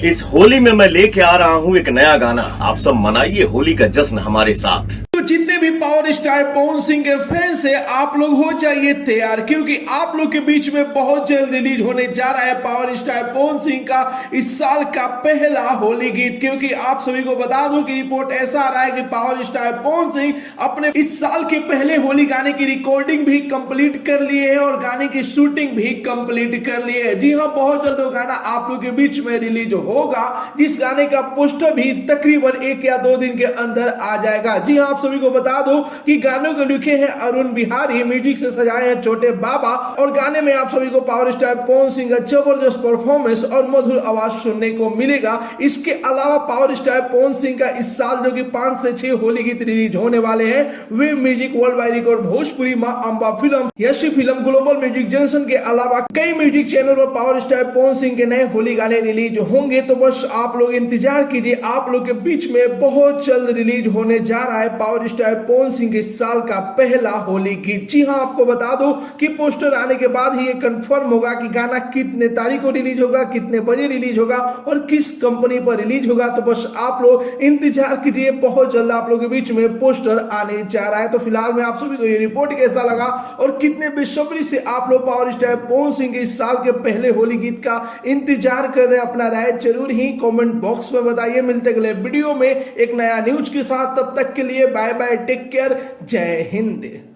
इस होली में मैं लेके आ रहा हूँ एक नया गाना। आप सब मनाइए होली का जश्न हमारे साथ। तो जितने भी पावर स्टार पवन सिंह के फैंस है, आप लोग हो जाइए तैयार, क्योंकि आप लोग के बीच में बहुत जल्द रिलीज होने जा रहा है पावर स्टार पवन सिंह का इस साल का पहला होली गीत। क्योंकि आप सभी को बता दूं कि रिपोर्ट ऐसा आ रहा है कि पावर स्टार पवन सिंह अपने इस साल के पहले होली गाने की रिकॉर्डिंग भी कंप्लीट कर लिए है और गाने की शूटिंग भी कंप्लीट कर लिए है। जी हाँ, बहुत जल्द वो गाना आप लोग के बीच में रिलीज होगा, जिस गाने का पोस्टर भी तकरीबन 1 या 2 दिन के अंदर आ जाएगा। जी हाँ, आप सभी को बता दो कि गानों को लिखे हैं अरुण बिहारी, म्यूजिक से सजाए हैं छोटे बाबा, और गाने में आप सभी को पावर स्टार पवन सिंह का जबरदस्त परफॉर्मेंस और मधुर आवाज सुनने को मिलेगा। इसके अलावा पावर स्टार पवन सिंह का इस साल जो कि 5 से 6 होली गीत रिलीज होने वाले हैं, वे music world wide record, Bhojpuri, Maa Amba film, Yashi film, global music junction के अलावा कई म्यूजिक चैनल पर पावर स्टार पवन सिंह के नए होली गाने रिलीज होंगे। तो बस आप लोग इंतजार कीजिए, आप लोग के बीच में बहुत जल्द रिलीज होने जा रहा है पावर स्टार पवन सिंह के इस साल का पहला होली गीत। जी हां, आपको बता दो कि पोस्टर आने के बाद ही ये कंफर्म होगा कि गाना कितने तारीख को रिलीज होगा, कितने बजे रिलीज होगा और किस कंपनी पर रिलीज होगा। तो बस आप लोग इंतजार कीजिए, बहुत जल्द आप लोगों के बीच में पोस्टर आने जा रहा है। तो फिलहाल में आप सभी को ये रिपोर्ट कैसा लगा और कितने बेसब्री से आप लोग पावर स्टार पवन सिंह के इस साल के पहले होली गीत का इंतजार कर रहे हैं, अपना राय जरूर ही कमेंट बॉक्स में बताइए। मिलते अगले वीडियो में एक नया न्यूज के साथ, तब तक के लिए बाय बाय, टेक केयर, जय हिंद।